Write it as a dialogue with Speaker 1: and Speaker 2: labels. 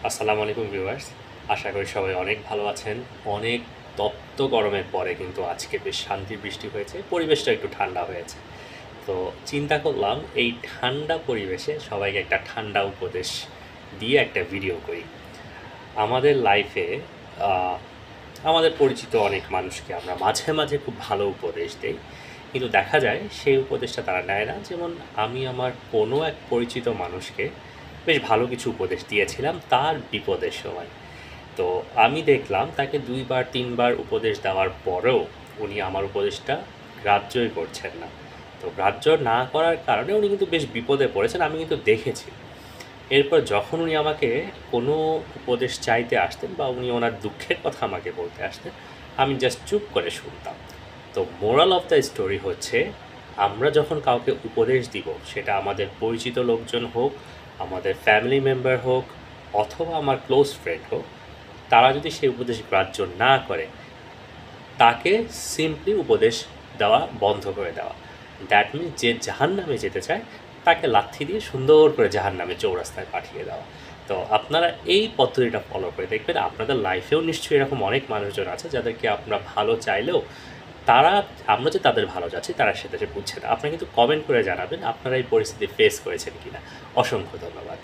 Speaker 1: আসসালামু আলাইকুম ভিউয়ার্স। আশা করি সবাই অনেক ভালো আছেন। অনেক তপ্ত গরমের পরে কিন্তু আজকে বেশ শান্তির বৃষ্টি হয়েছে। পরিবেশটা একটু ঠান্ডা হয়েছে। তো চিন্তা করলাম এই ঠান্ডা পরিবেশে সবাইকে একটা ঠান্ডা উপদেশ দিয়ে একটা ভিডিও করি। আমাদের লাইফে আ আমাদের পরিচিত অনেক মানুষকে আমরা মাঝে, মাঝে খুব ভালো উপদেশ দেই। কিন্তু দেখা যায় সেই উপদেশটা তারা নেয় না। যেমন আমি আমার কোনো এক পরিচিত মানুষকে বেশ ভালো কিছু উপদেশ দিয়েছিলাম তার বিপদের সময়। তো আমি দেখলাম তাকে ২ বার ৩ বার উপদেশ দেওয়ার পরেও উনি আমার উপদেশটা গ্রাহ্যই করছেন না। তো গ্রাহ্য না করার কারণে উনি কিন্তু বেশ বিপদে পড়েছেন, আমি কিন্তু দেখেছি। এরপর যখন উনি আমাকে কোনো উপদেশ চাইতে আসতেন বা উনি ওনার দুঃখের কথা আমাকে বলতে আসতেন, আমি জাস্ট চুপ করে শুনতাম। তো মোরাল অফ দ্য স্টোরি হচ্ছে, আমরা যখন কাউকে উপদেশ দিব, সেটা আমাদের পরিচিত লোকজন হোক, আমাদের ফ্যামিলি মেম্বার হোক, অথবা আমার ক্লোজ ফ্রেন্ড হোক, তারা যদি সেই উপদেশ গ্রাহ্য না করে, তাকে সিম্পলি উপদেশ দেওয়া বন্ধ করে দেওয়া। দ্যাট মিনস যে জাহান্নামে যেতে চায়, তাকে লাথি দিয়ে সুন্দর করে জাহান্নামের চৌরাস্তায় পাঠিয়ে দেওয়া। তো আপনারা এই পদ্ধতিটা ফলো করে দেখবেন, আপনাদের লাইফেও নিশ্চয়ই এরকম অনেক মানুষজন আছে যাদেরকে আপনারা ভালো চাইলেও তারা, আমরা যে তাদের ভালো চাচ্ছি তারা সেটা যে বুঝছে না। আপনারা কিন্তু কমেন্ট করে জানাবেন আপনারা এই পরিস্থিতি ফেস করেছেন কিনা। অসংখ্য ধন্যবাদ।